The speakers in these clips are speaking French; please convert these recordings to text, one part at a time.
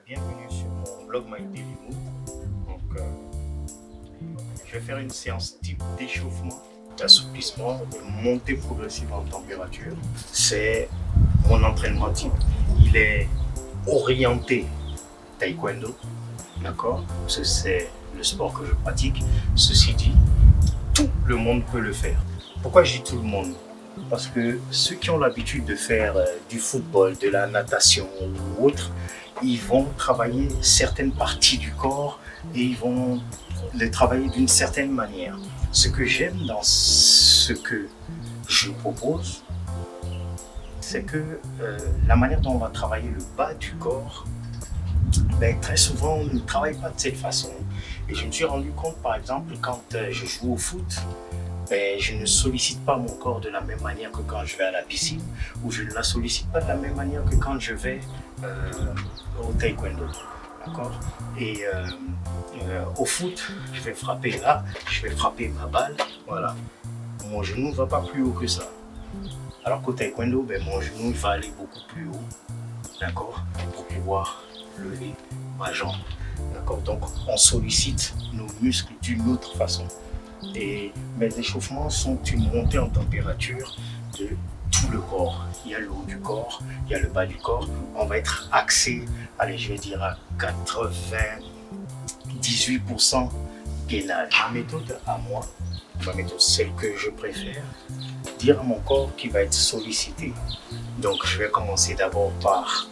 Bienvenue sur mon blog My Daily Mood. Donc, je vais faire une séance type d'échauffement, d'assouplissement, de montée progressive en température. C'est mon entraînement type. Il est orienté taekwondo, d'accord? Parce que c'est le sport que je pratique. Ceci dit, tout le monde peut le faire. Pourquoi je dis tout le monde? Parce que ceux qui ont l'habitude de faire du football, de la natation ou autre, ils vont travailler certaines parties du corps et ils vont les travailler d'une certaine manière. Ce que j'aime dans ce que je propose, c'est que la manière dont on va travailler le bas du corps, très souvent on ne travaille pas de cette façon. Et je me suis rendu compte, par exemple, quand je joue au foot, je ne sollicite pas mon corps de la même manière que quand je vais à la piscine, ou je ne la sollicite pas de la même manière que quand je vais au taekwondo. D'accord? Et au foot, je vais frapper là, je vais frapper ma balle, voilà. Mon genou ne va pas plus haut que ça. Alors qu'au taekwondo, mon genou il va aller beaucoup plus haut, d'accord, pour pouvoir lever ma jambe. D'accord? Donc on sollicite nos muscles d'une autre façon. Et mes échauffements sont une montée en température de tout le corps. Il y a le haut du corps, il y a le bas du corps. On va être axé, allez, je vais dire à 98% gainage. Ma méthode à moi, ma méthode, celle que je préfère, dire à mon corps qu'il va être sollicité. Donc je vais commencer d'abord par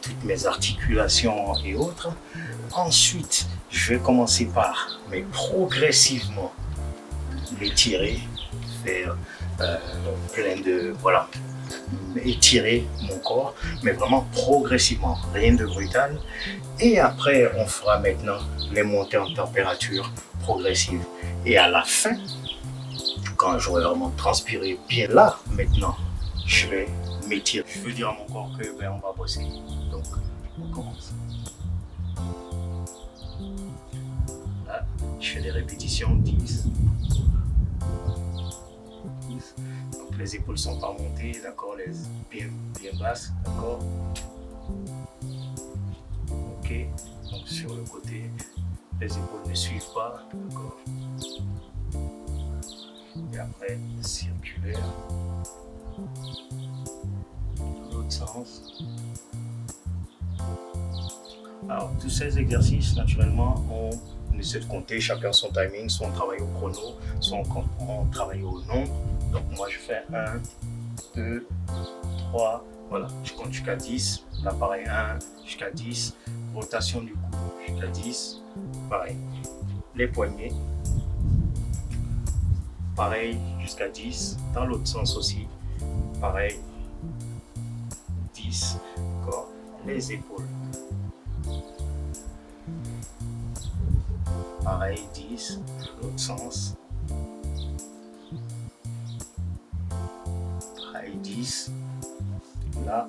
toutes mes articulations et autres. Ensuite, je vais commencer par, mais progressivement, l'étirer, faire plein de, voilà, étirer mon corps, mais vraiment progressivement, rien de brutal. Et après, on fera maintenant les montées en température progressive. Et à la fin, quand j'aurai vraiment transpiré bien là, maintenant, je vais m'étirer. Je veux dire à mon corps que on va bosser. Donc, on commence. Là, je fais des répétitions, 10. Donc les épaules sont pas montées, d'accord, les bien basses, d'accord. Ok, donc sur le côté, les épaules ne suivent pas, d'accord. Et après, circulaire, dans l'autre sens. Alors tous ces exercices, naturellement, on essaie de compter chacun son timing, soit on travaille au chrono, soit on travaille au nombre. Donc moi je fais 1, 2, 3, voilà, je compte jusqu'à 10, là pareil 1 jusqu'à 10, rotation du cou jusqu'à 10, pareil, les poignets, pareil jusqu'à 10, dans l'autre sens aussi, pareil, 10, d'accord, les épaules, pareil 10, l'autre sens, 10, là,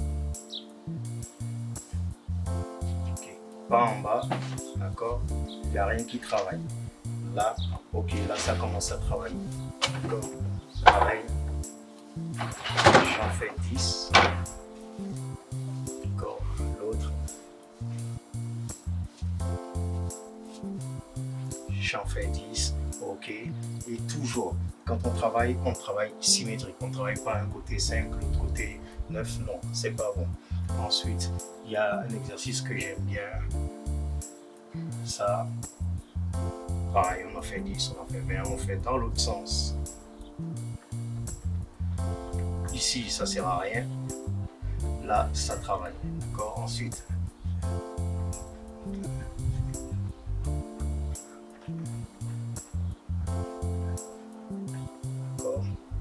ok, pas en bas, d'accord, il n'y a rien qui travaille, là, ok, là ça commence à travailler, d'accord, pareil, j'en fais 10, d'accord, l'autre, j'en fais 10, ok, et toujours, quand on travaille symétrique, on ne travaille pas un côté 5, l'autre côté 9, non, c'est pas bon. Ensuite, il y a un exercice que j'aime bien, ça, pareil, on en fait 10, on en fait 20, on fait dans l'autre sens. Ici, ça sert à rien, là, ça travaille, d'accord, ensuite,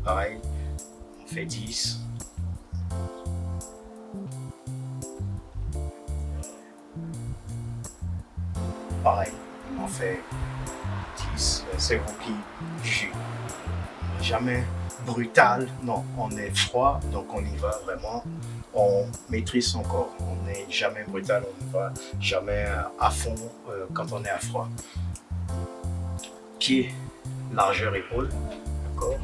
pareil, on fait 10. Pareil, on fait 10. C'est vous qui jugez. Jamais brutal, non, on est froid, donc on y va vraiment. On maîtrise son corps. On n'est jamais brutal, on ne va jamais à fond quand on est à froid. Pied, largeur épaule, d'accord.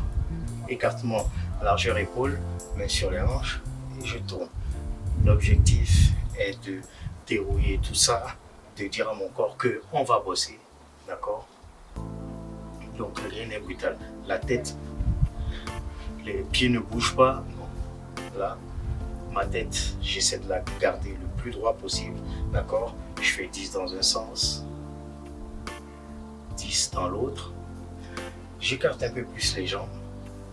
Écartement, largeur épaule, main sur les hanches et je tourne. L'objectif est de dérouiller tout ça, de dire à mon corps qu'on va bosser, d'accord? Donc rien n'est brutal. La tête, les pieds ne bougent pas, non. Là, ma tête, j'essaie de la garder le plus droit possible, d'accord? Je fais 10 dans un sens, 10 dans l'autre. J'écarte un peu plus les jambes,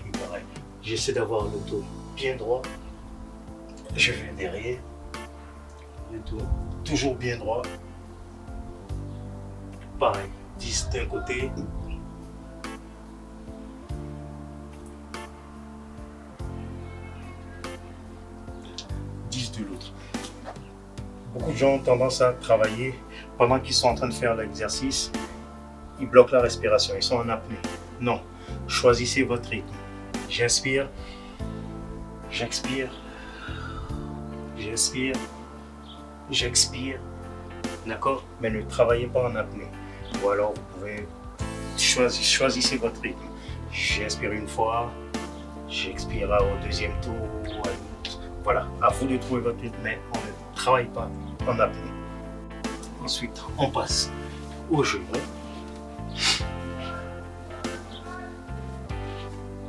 et pareil. J'essaie d'avoir le dos bien droit. Je vais derrière, le dos toujours bien droit. Pareil, 10 d'un côté. De l'autre. Beaucoup de gens ont tendance à travailler pendant qu'ils sont en train de faire l'exercice, ils bloquent la respiration, ils sont en apnée. Non, choisissez votre rythme. J'inspire, j'expire, j'inspire, j'expire, d'accord? Mais ne travaillez pas en apnée. Ou alors vous pouvez choisissez votre rythme. J'inspire une fois, j'expire au deuxième tour. Voilà, à vous de trouver votre rythme, mais on ne travaille pas en apnée. Ensuite, on passe au genou.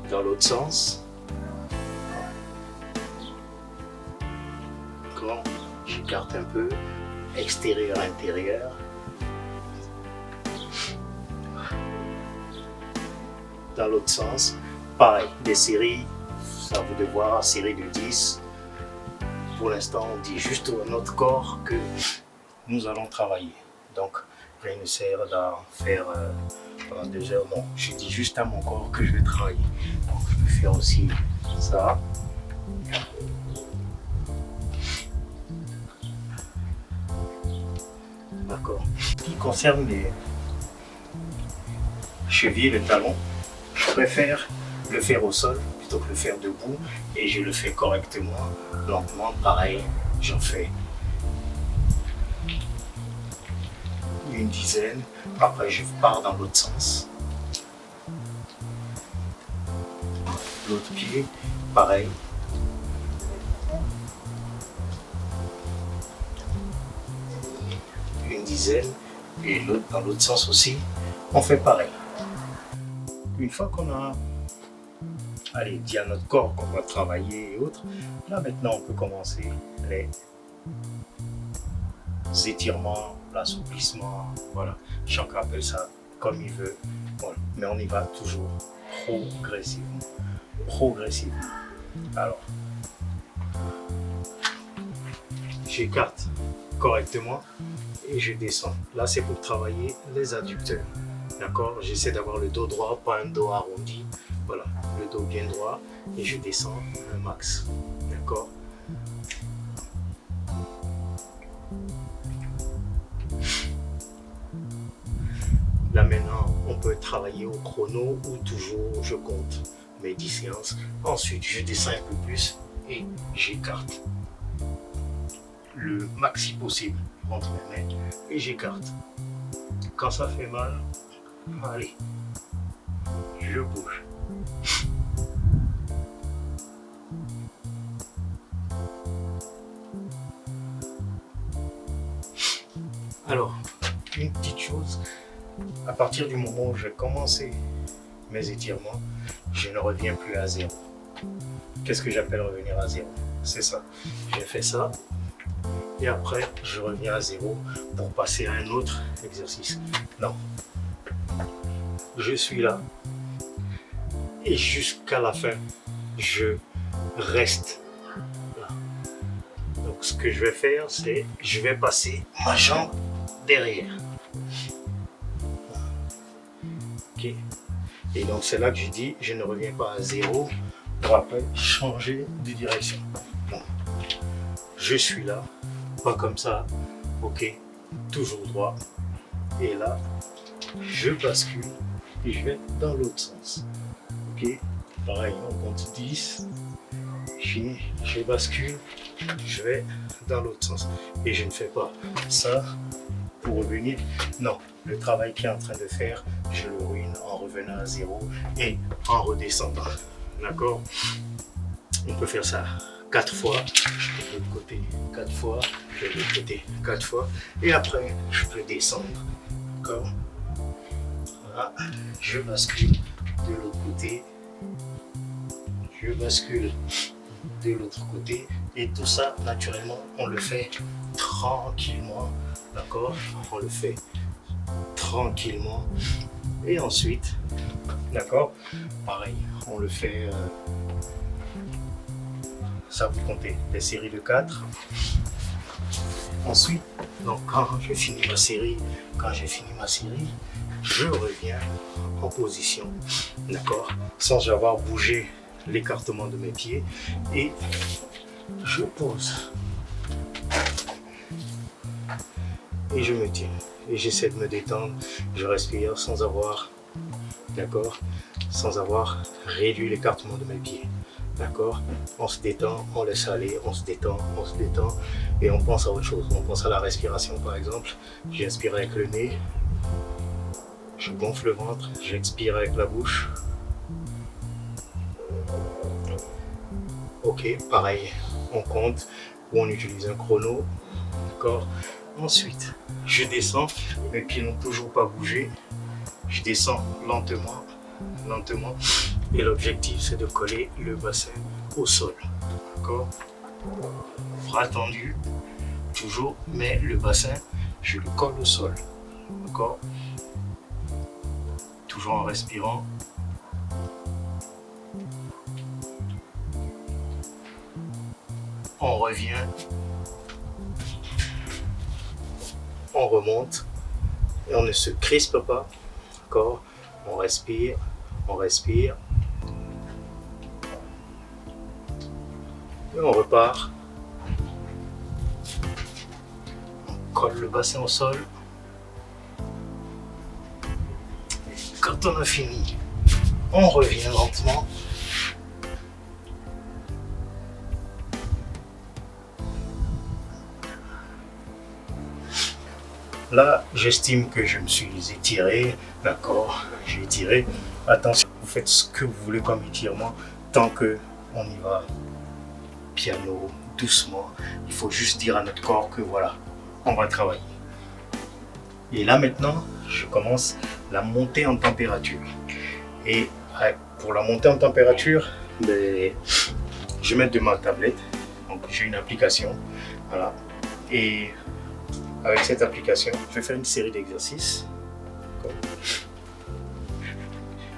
Dans l'autre sens. Quand j'écarte un peu, extérieur, intérieur. Dans l'autre sens, pareil, des séries, à vous de voir, série de 10. Pour l'instant, on dit juste à notre corps que nous allons travailler. Donc, rien ne sert d'en faire pendant 2 heures. Non, je dis juste à mon corps que je vais travailler. Donc, je peux faire aussi ça. D'accord. Ce qui concerne les chevilles, le talon, je préfère le faire au sol plutôt que le faire debout, et je le fais correctement, lentement, pareil, j'en fais une dizaine, après je pars dans l'autre sens. L'autre pied, pareil. Une dizaine, et l'autre dans l'autre sens aussi, on fait pareil. Une fois qu'on a dit à notre corps qu'on va travailler et autres, là maintenant on peut commencer les étirements, l'assouplissement, voilà, chacun appelle ça comme il veut, voilà. Mais on y va toujours progressivement. Alors, j'écarte correctement et je descends. Là c'est pour travailler les adducteurs, d'accord? J'essaie d'avoir le dos droit, pas un dos arrondi. Voilà, le dos bien droit et je descends un max, d'accord? Là maintenant, on peut travailler au chrono ou toujours je compte mes 10 séances. Ensuite, je descends un peu plus et j'écarte le maxi possible entre mes mains et j'écarte. Quand ça fait mal, allez, je bouge. Alors, une petite chose, à partir du moment où j'ai commencé mes étirements, je ne reviens plus à zéro. Qu'est-ce que j'appelle revenir à zéro? C'est ça. J'ai fait ça et après je reviens à zéro pour passer à un autre exercice. Non. Je suis là et jusqu'à la fin, je reste là. Donc ce que je vais faire, c'est je vais passer ma jambe derrière. Ok. Et donc c'est là que je dis je ne reviens pas à zéro pour après changer de direction. Bon. Je suis là, pas comme ça, ok, toujours droit. Et là, je bascule et je vais dans l'autre sens. Ok, pareil, on compte 10, je bascule, je vais dans l'autre sens. Et je ne fais pas ça pour revenir. Non, le travail qu'il est en train de faire, je le ruine en revenant à zéro et en redescendant. D'accord? On peut faire ça 4 fois, de l'autre côté 4 fois, de l'autre côté 4 fois. Et après, je peux descendre. D'accord? Voilà, je bascule de l'autre côté. Je bascule de l'autre côté. Et tout ça, naturellement, on le fait tranquillement. D'accord? On le fait tranquillement. Et ensuite, d'accord? Pareil, on le fait... ça vous comptez des séries de 4. Ensuite, donc quand j'ai fini ma série, je reviens en position, d'accord, sans avoir bougé l'écartement de mes pieds, et je pose et je me tiens et j'essaie de me détendre. Je respire sans avoir, d'accord, sans avoir réduit l'écartement de mes pieds. D'accord? On se détend, on laisse aller, on se détend, et on pense à autre chose. On pense à la respiration par exemple. J'inspire avec le nez, je gonfle le ventre, j'expire avec la bouche. Ok, pareil, on compte ou on utilise un chrono. D'accord? Ensuite, je descends, mes pieds n'ont toujours pas bougé. Je descends lentement. Et l'objectif, c'est de coller le bassin au sol. D'accord? Bras tendus, toujours, mais le bassin, je le colle au sol. D'accord? Toujours en respirant. On revient. On remonte. Et on ne se crispe pas. D'accord? On respire. Et on repart. On colle le bassin au sol. Et quand on a fini, on revient lentement. Là, j'estime que je me suis étiré. D'accord? J'ai étiré. Attention, vous faites ce que vous voulez comme étirement tant que on y va piano, doucement. Il faut juste dire à notre corps que voilà, on va travailler. Et là maintenant, je commence la montée en température. Et pour la montée en température, je vais mettre de ma tablette. Donc j'ai une application. Voilà. Et avec cette application, je vais faire une série d'exercices.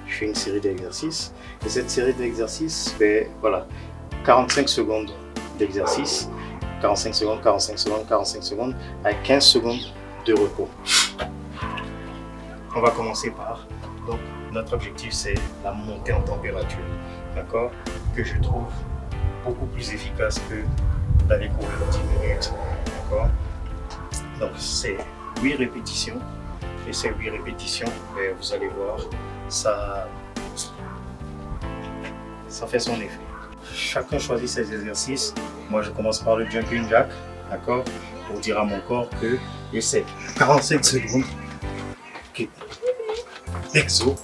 Je fais une série d'exercices. Et cette série d'exercices fait voilà, 45 secondes d'exercice. 45 secondes, 45 secondes, 45 secondes, avec 15 secondes de repos. On va commencer par, donc notre objectif c'est la montée en température, d'accord, que je trouve beaucoup plus efficace que d'aller courir 10 minutes, d'accord. Donc c'est 8 répétitions, et ces 8 répétitions, vous allez voir, ça fait son effet. Chacun choisit ses exercices. Moi, je commence par le jumping jack, d'accord, pour dire à mon corps que c'est 45 secondes d'exo.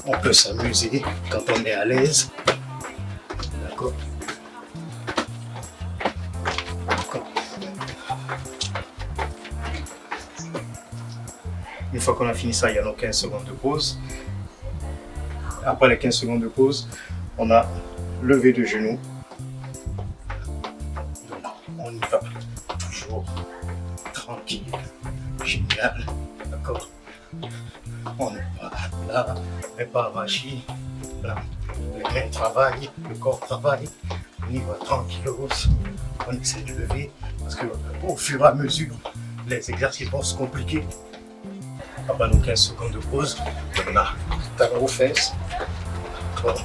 On peut s'amuser quand on est à l'aise, d'accord. Une fois qu'on a fini ça, il y a nos 15 secondes de pause. Après les 15 secondes de pause, on a levé de genoux. Donc, on y va toujours tranquille, génial, d'accord. On n'est pas là, on n'est pas arraché. Là, les mains travaillent, le corps travaille. On y va tranquillos. On essaie de lever parce qu'au fur et à mesure, les exercices vont se compliquer. Après nos 15 secondes de pause, on a talon aux fesses. Bon.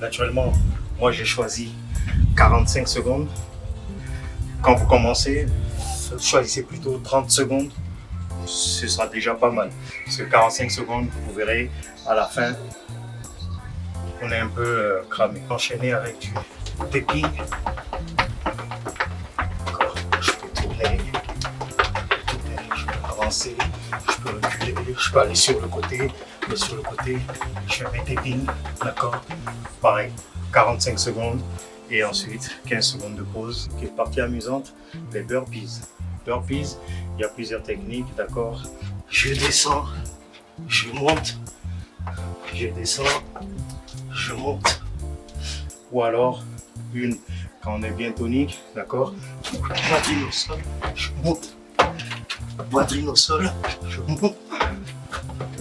Naturellement, moi j'ai choisi 45 secondes. Quand vous commencez, choisissez plutôt 30 secondes. Ce sera déjà pas mal. Parce que 45 secondes, vous verrez, à la fin, on est un peu cramé. Enchaîner avec du tapping. Encore, je peux tourner je peux aller sur le côté, mais sur le côté, je fais mes tapings, d'accord? Pareil, 45 secondes et ensuite 15 secondes de pause. Qui est partie amusante, les burpees. Burpees, il y a plusieurs techniques, d'accord? Je descends, je monte, je descends, je monte. Ou alors, quand on est bien tonique, d'accord? Poitrine au sol, je monte. Poitrine au sol, je monte.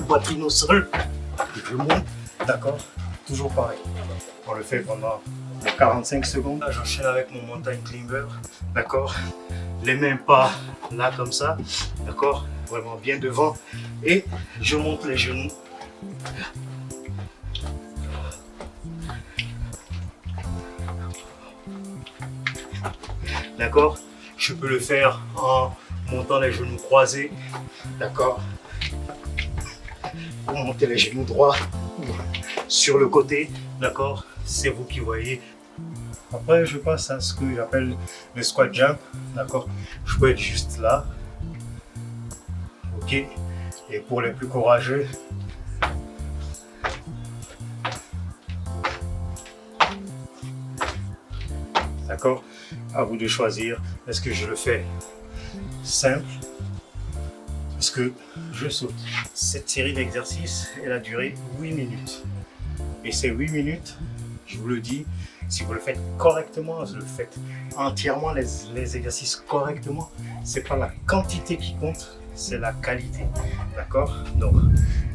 Poitrine au sol, je monte. D'accord? Toujours pareil. On le fait pendant 45 secondes. Là, j'enchaîne avec mon mountain climber. D'accord? Les mains pas là comme ça. D'accord? Vraiment bien devant. Et je monte les genoux. D'accord? Je peux le faire en montant les genoux croisés. D'accord? Ou monter les genoux droits sur le côté. D'accord? C'est vous qui voyez. Après, je passe à ce que j'appelle le squat jump. D'accord? Je peux être juste là. Ok? Et pour les plus courageux, d'accord? À vous de choisir. Est-ce que je le fais simple? Est-ce que je saute? Cette série d'exercices, elle a duré 8 minutes. Et ces 8 minutes, je vous le dis, si vous le faites correctement, si vous le faites entièrement les exercices correctement, c'est pas la quantité qui compte, c'est la qualité. D'accord? Donc,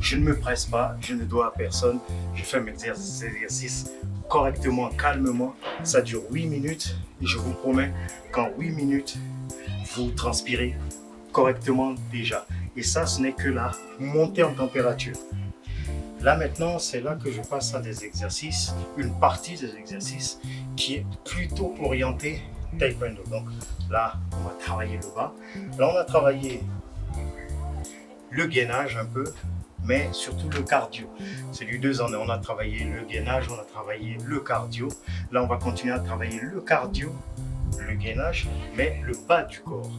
je ne me presse pas, je ne dois à personne. Je fais mes exercices correctement, calmement. Ça dure 8 minutes et je vous promets qu'en 8 minutes, vous transpirez correctement déjà. Et ça, ce n'est que la montée en température. Là maintenant, c'est là que je passe à des exercices, une partie des exercices qui est plutôt orientée taekwondo. Donc là, on va travailler le bas. Là, on a travaillé le gainage un peu, mais surtout le cardio. C'est du 2 en 1. On a travaillé le gainage, on a travaillé le cardio. Là, on va continuer à travailler le cardio, le gainage, mais le bas du corps.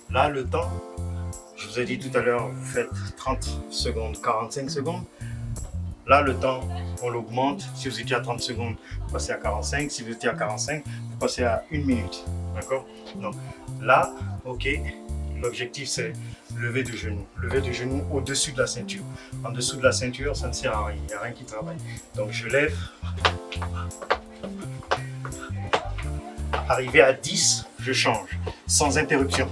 Là, le temps, je vous ai dit tout à l'heure, vous faites 30 secondes, 45 secondes. Là, le temps, on l'augmente. Si vous étiez à 30 secondes, vous passez à 45. Si vous étiez à 45, vous passez à 1 minute. D'accord? Donc là, ok, l'objectif c'est lever de genoux. Lever de genoux au-dessus de la ceinture. En dessous de la ceinture, ça ne sert à rien. Il n'y a rien qui travaille. Donc je lève. Arrivé à 10, je change. Sans interruption.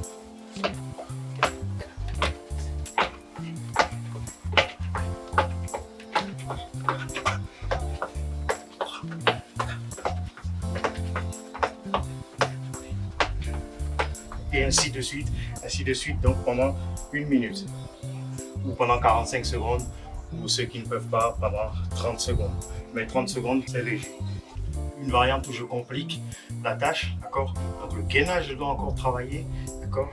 Et ainsi de suite, donc pendant 1 minute, ou pendant 45 secondes, ou ceux qui ne peuvent pas, pendant 30 secondes. Mais 30 secondes, c'est léger. Une variante où je complique la tâche, d'accord? Donc le gainage, je dois encore travailler, d'accord?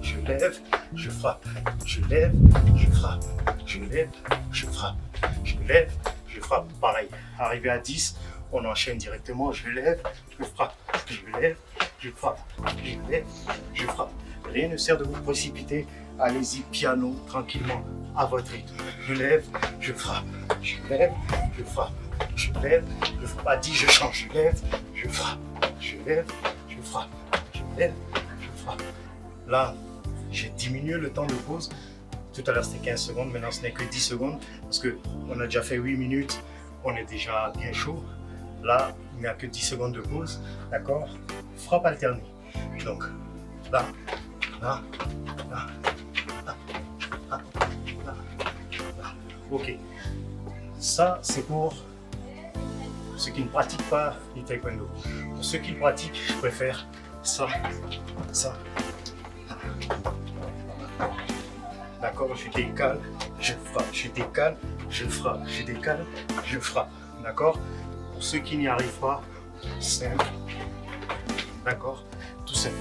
Je lève, je frappe, je lève, je frappe, je lève, je frappe, je lève, je frappe. Pareil, arrivé à 10, on enchaîne directement, je lève, je frappe, je lève, je frappe, je lève, je frappe. Rien ne sert de vous précipiter, allez-y piano, tranquillement, à votre rythme. Je lève, je frappe, je lève, je frappe, je lève, je frappe. À 10, je change, je lève, je frappe, je lève, je frappe, je lève, je frappe. Là, j'ai diminué le temps de pause. Tout à l'heure, c'était 15 secondes, maintenant, ce n'est que 10 secondes parce qu'on a déjà fait 8 minutes, on est déjà bien chaud. Là, il n'y a que 10 secondes de pause, d'accord? Frappe alternée. Donc, là, là, là, là, là, là, là. Ok. Ça, c'est pour ceux qui ne pratiquent pas du taekwondo. Pour ceux qui le pratiquent, je préfère ça, ça. D'accord? Je décale, je frappe, je décale, je frappe, je décale, je frappe. D'accord? Pour ceux qui n'y arrivent pas, simple. D'accord? Tout simple.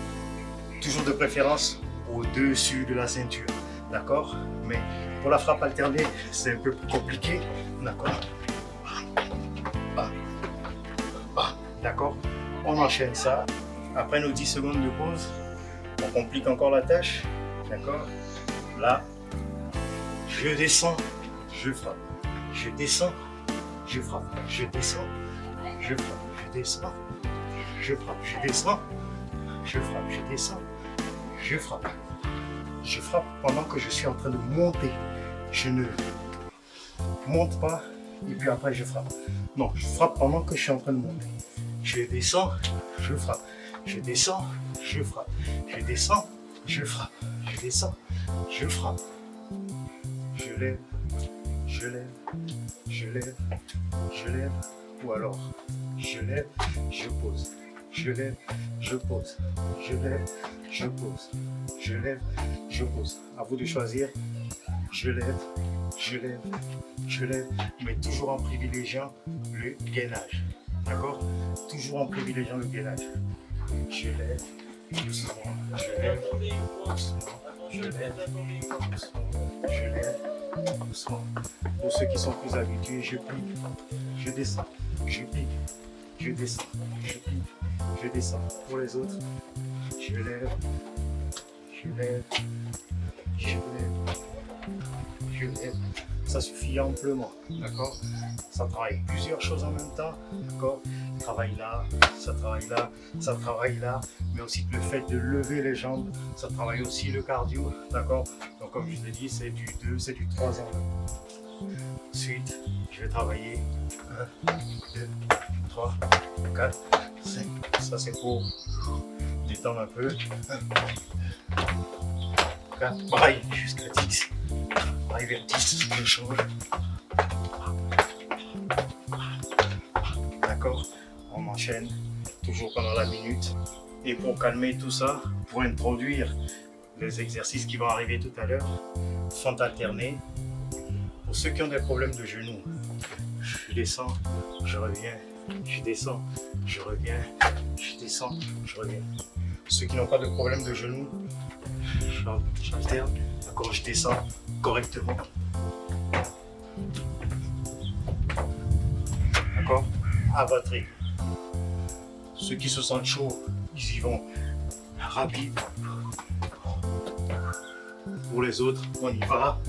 Toujours de préférence au-dessus de la ceinture. D'accord? Mais pour la frappe alternée, c'est un peu plus compliqué. D'accord? D'accord? On enchaîne ça. Après nos 10 secondes de pause, on complique encore la tâche. D'accord? Là, je je descends, je frappe, je descends, je frappe, je descends, je frappe, je descends, je frappe, je descends, je frappe, je descends, je frappe. Je frappe pendant que je suis en train de monter. Je ne monte pas et puis après je frappe. Non, je frappe pendant que je suis en train de monter. Je descends, je frappe. Je descends, je frappe. Je descends, je frappe. Je descends, je frappe. Je lève, je lève, je lève, je lève. Ou alors, je lève, je pose. Je lève, je pose. Je lève, je pose. Je lève, je pose. À vous de choisir. Je lève, je lève, je lève, mais toujours en privilégiant le gainage. D'accord? Toujours en privilégiant le gainage. Je lève, doucement, je lève, doucement, je lève, doucement, je lève, doucement. Pour ceux qui sont plus habitués, je plie, je descends, je plie, je descends, je plie, je descends. Pour les autres, je lève, je lève, je lève, je lève. Ça suffit amplement, d'accord? Ça travaille plusieurs choses en même temps, d'accord? Ça travaille là, ça travaille là, ça travaille là, mais aussi le fait de lever les jambes, ça travaille aussi le cardio, d'accord? Donc comme je vous ai dit, c'est du 2, c'est du 3 en 1. Ensuite, je vais travailler 1, 2, 3, 4, 5. Ça c'est pour détendre un peu. 1, 2, 4, pareil, jusqu'à 10. Arrivé à 10, je change. D'accord? On enchaîne toujours pendant la minute. Et pour calmer tout ça, pour introduire les exercices qui vont arriver tout à l'heure, sont alternés. Pour ceux qui ont des problèmes de genoux, je descends, je reviens, je descends, je reviens, je descends, je reviens. Ceux qui n'ont pas de problème de genoux, j'alterne, d'accord, je descends correctement. D'accord? À votre rythme. Ceux qui se sentent chauds, ils y vont rapide. Pour les autres, on y va,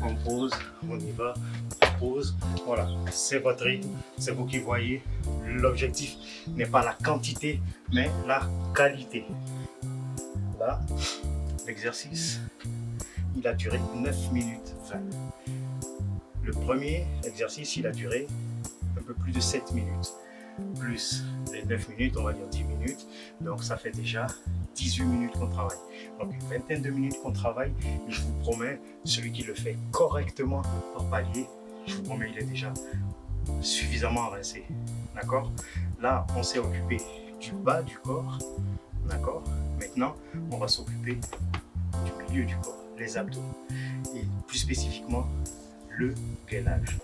on pose, on y va, on pose. Voilà, c'est votre rythme, c'est vous qui voyez. L'objectif n'est pas la quantité, mais la qualité. Là, l'exercice, il a duré 9 minutes 20. Le premier exercice, il a duré un peu plus de 7 minutes. Plus les 9 minutes, on va dire 10 minutes. Donc ça fait déjà 18 minutes qu'on travaille. Donc une vingtaine de minutes qu'on travaille. Et je vous promets, celui qui le fait correctement par palier, je vous promets, il est déjà suffisamment rincé. D'accord? Là, on s'est occupé du bas du corps. D'accord? Maintenant, on va s'occuper du milieu du corps, les abdos. Et plus spécifiquement, le gainage.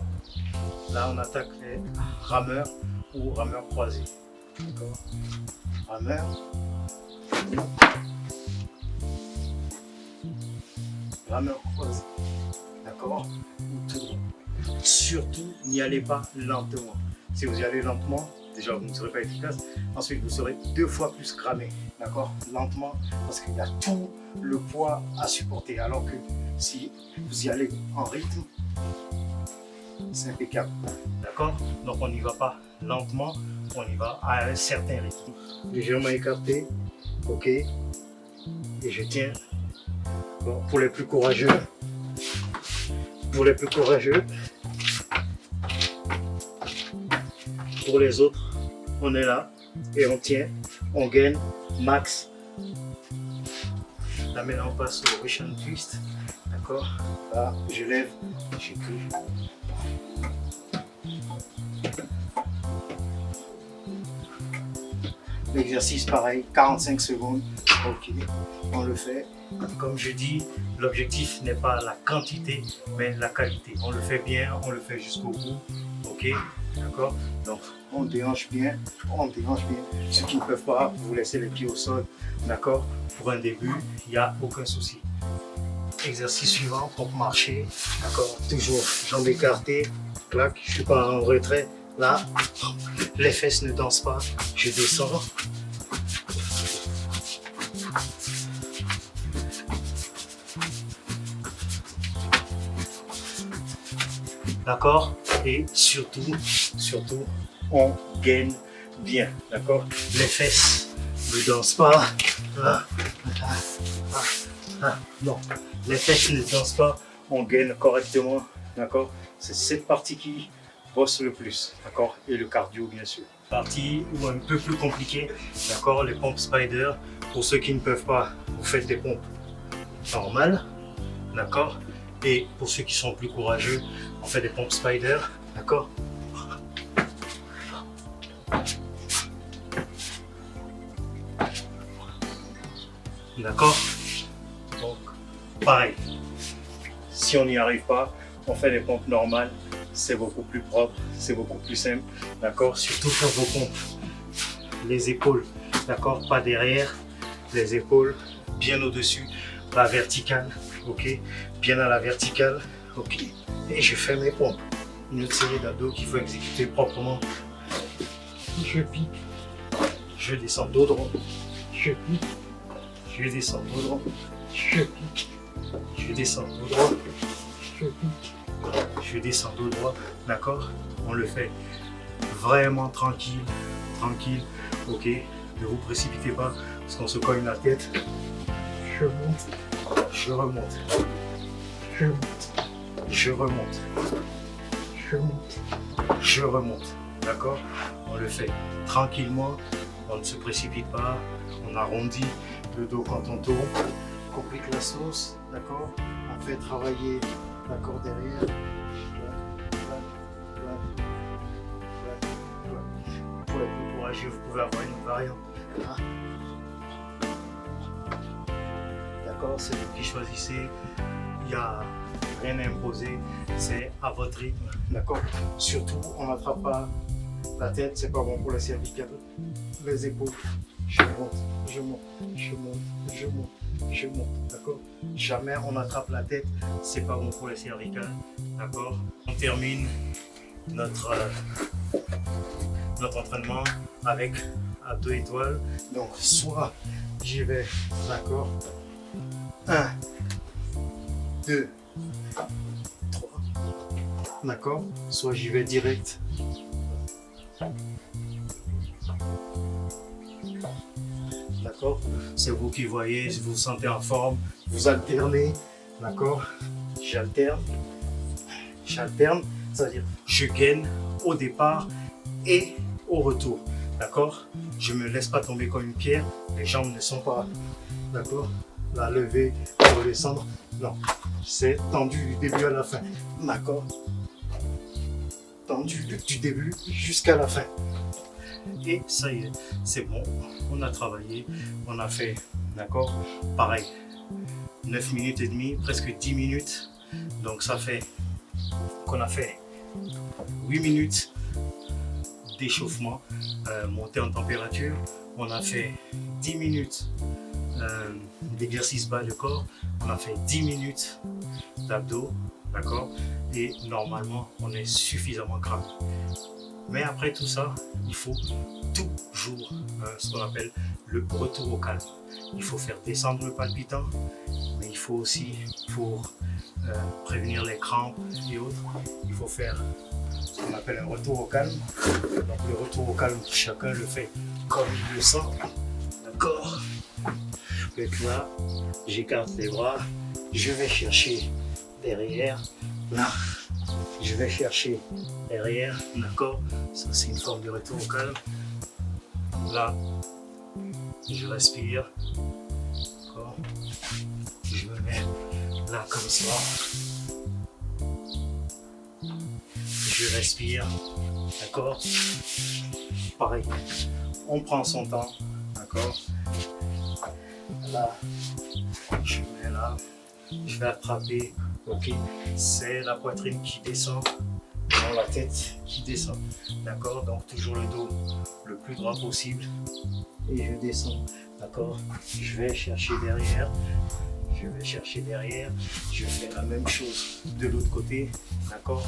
Là, on attaque les rameurs ou rameurs croisés. D'accord? Rameurs. Rameurs croisés. D'accord? Tout droit. Surtout, n'y allez pas lentement. Si vous y allez lentement, déjà vous ne serez pas efficace. Ensuite, vous serez 2 fois plus cramé. D'accord? Lentement, parce qu'il y a tout le poids à supporter. Alors que si vous y allez en rythme, c'est impeccable. D'accord? Donc on n'y va pas lentement, on y va à un certain rythme. Légèrement écarté. Ok. Et je tiens. Bon, pour les plus courageux. Pour les plus courageux. Pour les autres, on est là et on tient, on gagne max. Là maintenant on passe au Russian twist. D'accord? Là, je lève, j'ai pris. L'exercice pareil, 45 secondes. Ok, on le fait. Comme je dis, l'objectif n'est pas la quantité, mais la qualité. On le fait bien, on le fait jusqu'au bout. Ok, d'accord? Donc, on déhanche bien, on déhanche bien. Ceux qui ne peuvent pas, vous laissez les pieds au sol. D'accord? Pour un début, il n'y a aucun souci. Exercice suivant, pour marcher. D'accord? Toujours jambes écartées. Clac, je ne suis pas en retrait. Là, les fesses ne dansent pas. Je descends. d'accord? Et surtout, on gaine bien, d'accord? Les fesses ne dansent pas. Non, les fesses ne dansent pas, on gaine correctement, d'accord? C'est cette partie qui bosse le plus, d'accord? Et le cardio, bien sûr. Partie ou un peu plus compliquée, d'accord? Les pompes spider. Pour ceux qui ne peuvent pas, vous faites des pompes normales, d'accord? Et pour ceux qui sont plus courageux, on fait des pompes spider, d'accord? D'accord? Donc, pareil. Si on n'y arrive pas, on fait des pompes normales. C'est beaucoup plus propre, c'est beaucoup plus simple, d'accord? Surtout pour vos pompes. Les épaules, d'accord? Pas derrière, les épaules bien au-dessus, la verticale, ok? Bien à la verticale, ok? Et je fais mes pompes. Une autre série d'abdos qu'il faut exécuter proprement. Je pique, je descends dos droit, je pique, je descends dos droit, je pique, je descends dos droit, je pique. Je descends dos droit, d'accord? On le fait vraiment tranquille, ok? Ne vous précipitez pas parce qu'on se cogne la tête. Je monte, je remonte, je monte, je remonte, je monte, je remonte, d'accord? On le fait tranquillement, on ne se précipite pas, on arrondit le dos quand on tourne, on complique la sauce, d'accord? On fait travailler, d'accord, derrière. Pour les plus courageux, vous pouvez avoir une variante. D'accord, c'est vous qui choisissez. Il n'y a rien à imposer. C'est à votre rythme. D'accord. Surtout, on n'attrape pas la tête. C'est pas bon pour les cervicales. Les épaules. Je monte, je monte, je monte, je monte, je monte. D'accord. Jamais on attrape la tête. C'est pas bon pour les cervicales. D'accord. On termine notre entraînement avec abdos étoiles. Donc soit j'y vais, d'accord, 1, 2, 3, d'accord, soit j'y vais direct, d'accord, c'est vous qui voyez, si vous vous sentez en forme, vous alternez, d'accord, j'alterne, c'est-à-dire je gaine au départ et au retour, d'accord? Je ne me laisse pas tomber comme une pierre, les jambes ne sont pas, d'accord? La lever, redescendre, non, c'est tendu du début à la fin, d'accord? Tendu du début jusqu'à la fin. Et ça y est, c'est bon, on a travaillé, on a fait, d'accord? Pareil, 9 minutes et demie, presque 10 minutes, donc ça fait qu'on a fait 8 minutes d'échauffement, montée en température. On a fait 10 minutes d'exercice bas de corps. On a fait 10 minutes d'abdos, d'accord? Et normalement, on est suffisamment cramé. Mais après tout ça, il faut toujours ce qu'on appelle le retour au calme. Il faut faire descendre le palpitant, mais il faut aussi, pour prévenir les crampes et autres, il faut faire ce qu'on appelle un retour au calme. Donc le retour au calme, chacun le fait comme il le sent. D'accord? Je vais être là, j'écarte les bras, je vais chercher derrière, là, je vais chercher derrière, d'accord? Ça c'est une forme de retour au calme. Là, je respire, d'accord? Je me mets là comme ça. Je respire, d'accord? Pareil, on prend son temps, d'accord? Là, je mets là, je vais attraper, ok? C'est la poitrine qui descend, non la tête qui descend, d'accord? Donc toujours le dos le plus droit possible et je descends, d'accord? Je vais chercher derrière. Je vais chercher derrière, je fais la même chose de l'autre côté, d'accord?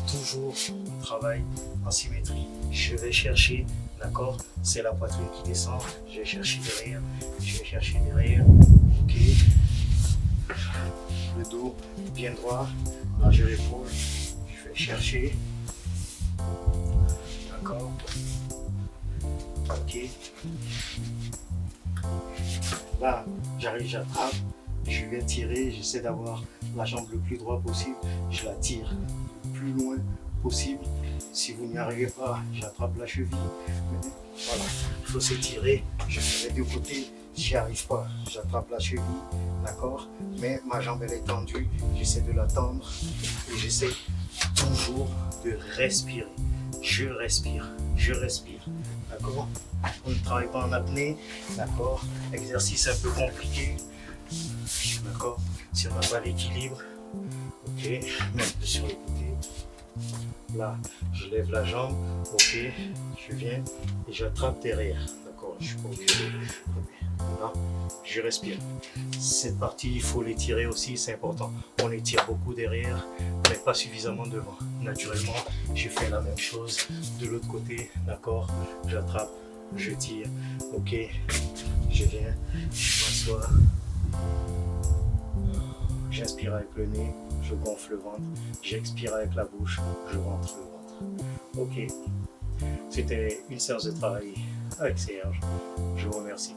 Toujours on travaille en symétrie. Je vais chercher, d'accord? C'est la poitrine qui descend, je vais chercher derrière, ok? Le dos bien droit, largeur épaule, je fais vais chercher. D'accord. Ok. Là, j'arrive, j'attrape. Je vais tirer, j'essaie d'avoir la jambe le plus droit possible. Je la tire le plus loin possible. Si vous n'y arrivez pas, j'attrape la cheville. Voilà, il faut s'étirer. Je fais des deux côtés. J'y arrive pas, j'attrape la cheville, d'accord? Mais ma jambe elle est tendue. J'essaie de la tendre et j'essaie toujours de respirer. Je respire, d'accord? On ne travaille pas en apnée, d'accord? Exercice un peu compliqué, d'accord? Si on n'a pas l'équilibre, ok? Même sur le côté. Là, je lève la jambe, ok? Je viens et j'attrape derrière, d'accord? Je suis pas obligé de... Là, je respire. Cette partie, il faut l'étirer aussi, c'est important. On étire beaucoup derrière, mais pas suffisamment devant. Naturellement, je fais la même chose de l'autre côté, d'accord? J'attrape, je tire, ok? Je viens, je m'assois. J'inspire avec le nez, je gonfle le ventre. J'expire avec la bouche, je rentre le ventre. Ok, c'était une séance de travail avec Serge. Je vous remercie.